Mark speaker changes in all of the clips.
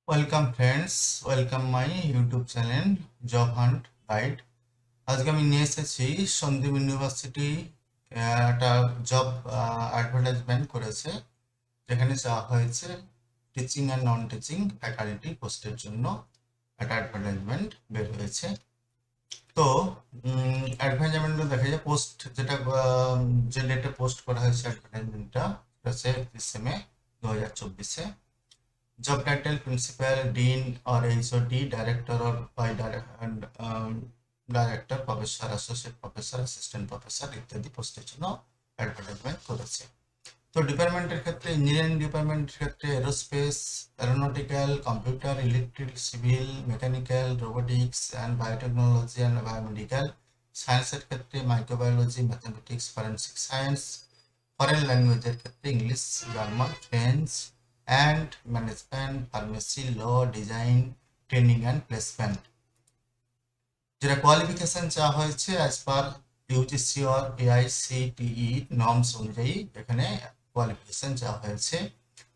Speaker 1: Welcome friends, welcome my YouTube channel job hunt guide. আজকে আমি নিয়ে এসেছি সন্দীপ ইউনিভার্সিটি একটা জব অ্যাডভার্টাইজমেন্ট করেছে, যেখানে চাওয়া হয়েছে teaching and non teaching faculty পোস্টের জন্য একটা অ্যাডভার্টাইজমেন্ট বের হয়েছে। তো অ্যাডভার্টাইজমেন্টে দেখা যায় পোস্ট যেটা যে ডেটে পোস্ট করা হয়েছে অ্যাডভার্টাইজমেন্টটা হচ্ছে 31 মে 2024-এ। Job title principal, dean or HOD, director or by director, professor, associate professor, assistant professor ইত্যাদি পোস্টের জন্য অ্যাডভার্টাইজমেন্ট করেছে। তো ডিপার্টমেন্টের ক্ষেত্রে ইঞ্জিনিয়ারিং ডিপার্টমেন্টের ক্ষেত্রে aerospace, aeronautical, computer, electric, civil, mechanical, robotics and biotechnology and biomedical. সায়েন্সের ক্ষেত্রে microbiology, mathematics, forensic science. Foreign ল্যাঙ্গুয়েজের ক্ষেত্রে English, German, French and management, pharmacy, law, design, training and placement. যেটা কোয়ালিফিকেশন চাওয়া হয়েছে as per UGC or AICTE norms অনুযায়ী এখানে qualification চাওয়া হয়েছে।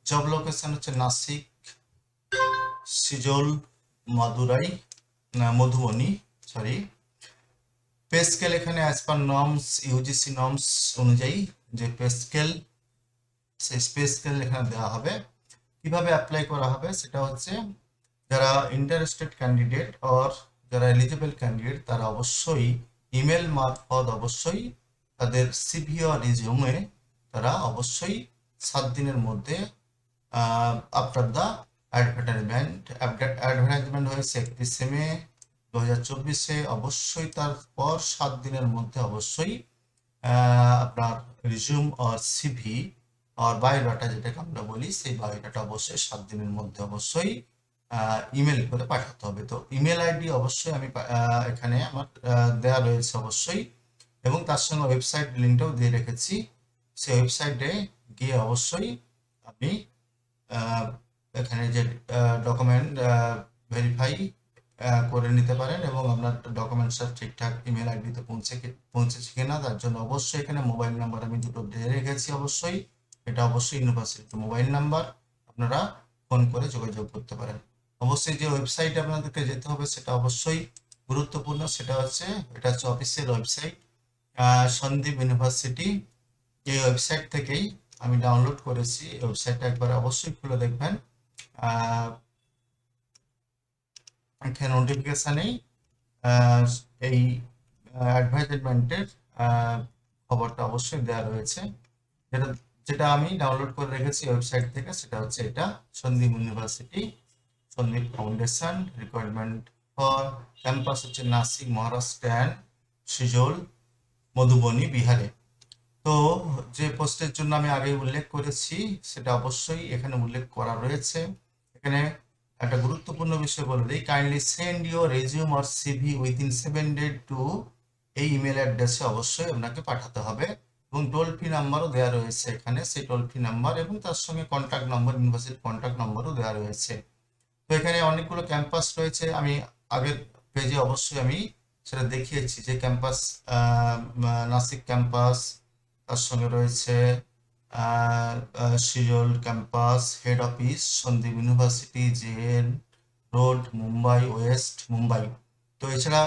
Speaker 1: জব লোকেশন হচ্ছে নাসিক, সিজোল, Madurai, Madhubani, sorry. Pay scale এখানে as per norms, UGC norms অনুযায়ী যে পে স্কেল, সেই পে স্কেল এখানে দেওয়া হবে। কিভাবে অ্যাপ্লাই করা হবে সেটা হচ্ছে, যারা ইন্টারেস্টেড ক্যান্ডিডেট অর যারা এলিজিবল ক্যান্ডিডেট তারা অবশ্যই ইমেল মারফত অবশ্যই তাদের সিভি আর রিজিউমে তারা অবশ্যই 7 দিনের মধ্যে আফটার দ্য অ্যাডভার্টাইজমেন্ট হয়েছে 31 মে 2024-এ, অবশ্যই তারপর 7 দিনের মধ্যে অবশ্যই আপনার রিজিউম আর সিভি আর বায়োডাটা যেটাকে আমরা বলি, সেই বায়োডাটা অবশ্যই 7 দিনের মধ্যে অবশ্যই ইমেল করে পাঠাতে হবে। তো ইমেল আইডি অবশ্যই আমি এখানে আমার দেওয়া রয়েছে অবশ্যই, এবং তার সঙ্গে ওয়েবসাইট লিঙ্কটাও দিয়ে রেখেছি। সেই ওয়েবসাইটে গিয়ে অবশ্যই আপনি এখানে যে ডকুমেন্ট ভেরিফাই করে নিতে পারেন, এবং আপনার ডকুমেন্টসটা ঠিকঠাক ইমেল আইডিতে পৌঁছেছে কিনা তার জন্য অবশ্যই এখানে মোবাইল নাম্বার আমি দুটো দিয়ে রেখেছি। অবশ্যই এটা অবশ্যই ইউনিভার্সিটির মোবাইল নাম্বার, আপনারা ফোন করে যোগাযোগ করতে পারেন। অবশ্যই যে ওয়েবসাইটে আপনাদেরকে যেতে হবে সেটা অবশ্যই গুরুত্বপূর্ণ, সেটা হচ্ছে এটা হচ্ছে অফিসিয়াল ওয়েবসাইট সন্দীপ ইউনিভার্সিটি। এই ওয়েবসাইট থেকেই আমি ডাউনলোড করেছি। ওয়েবসাইটটা একবার অবশ্যই খুলে দেখবেন। এখানে নোটিফিকেশানেই এই অ্যাডভার্টাইজমেন্টের খবরটা অবশ্যই দেওয়া রয়েছে। যেটা যেটা আমি ডাউনলোড করে রেখেছি ওয়েবসাইট থেকে সেটা হচ্ছে এটা Sandip university, Sandip foundation. Requirement for campus হচ্ছে নাসিক, মহারাষ্ট্র অ্যান্ড সিজোল, মধুবনী, বিহারে। তো যে পোস্টের জন্য আমি আগে উল্লেখ করেছি সেটা অবশ্যই এখানে উল্লেখ করা রয়েছে। এখানে একটা গুরুত্বপূর্ণ বিষয় বলে দিই, kindly send your resume or CV within 7 days to এই ইমেল অ্যাড্রেসে অবশ্যই আপনাকে পাঠাতে হবে, এবং টোল ফ্রি নাম্বারও দেওয়া রয়েছে এখানে, সেই টোল ফ্রি নাম্বার এবং তার সঙ্গে কন্ট্যাক্ট নাম্বার, ইউনিভার্সিটির কন্ট্যাক্ট নাম্বারও দেওয়া রয়েছে। তো এখানে অনেকগুলো ক্যাম্পাস রয়েছে, আমি আগের পেজে অবশ্যই আমি সেটা দেখিয়েছি যে ক্যাম্পাস নাসিক ক্যাম্পাস, তার সঙ্গে রয়েছে Sijoul campus, head office Sandip university, JN road, Mumbai west, Mumbai. তো এছাড়া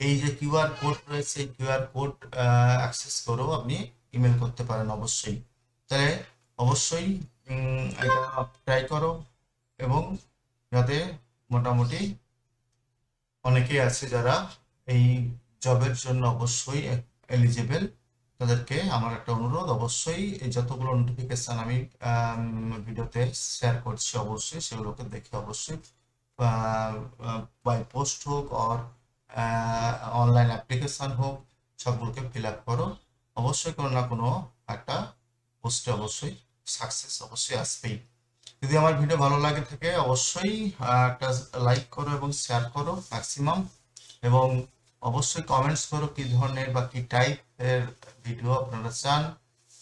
Speaker 1: এই যে কিউআর কোড রয়েছে, এই কিউআর কোড অ্যাক্সেস করেও আপনি ইমেল করতে পারেন অবশ্যই। তাহলে অবশ্যই এটা ট্রাই করো, এবং যাতে মোটামুটি অনেকেই আছে যারা এই জবের জন্য অবশ্যই এলিজিবল, তাদেরকে আমার একটা অনুরোধ, অবশ্যই এই যতগুলো নোটিফিকেশন আমি ভিডিওতে শেয়ার করছি অবশ্যই সেগুলোকে দেখে অবশ্যই বাই পোস্ট হোক আর অনলাইন অ্যাপ্লিকেশন হোক সবগুলোকে ফিল আপ করো। অবশ্যই কোনো না কোনো একটা পোস্টে অবশ্যই সাকসেস অবশ্যই আসবেই। যদি আমার ভিডিও ভালো লাগে থাকে অবশ্যই একটা লাইক করো এবং শেয়ার করো ম্যাক্সিমাম, এবং অবশ্যই কমেন্টস করো কি ধরনের বা কি টাইপের ভিডিও আপনারা চান,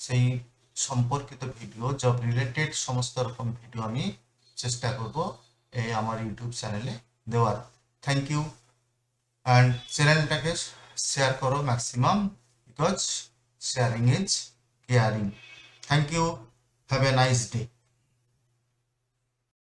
Speaker 1: সেই সম্পর্কিত ভিডিও জব রিলেটেড সমস্ত রকম ভিডিও আমি চেষ্টা করব এই আমার ইউটিউব চ্যানেলে দেওয়ার। থ্যাংক ইউ, অ্যান্ড চ্যানেলটাকে শেয়ার করো maximum, because sharing is caring. Thank you, have a nice day.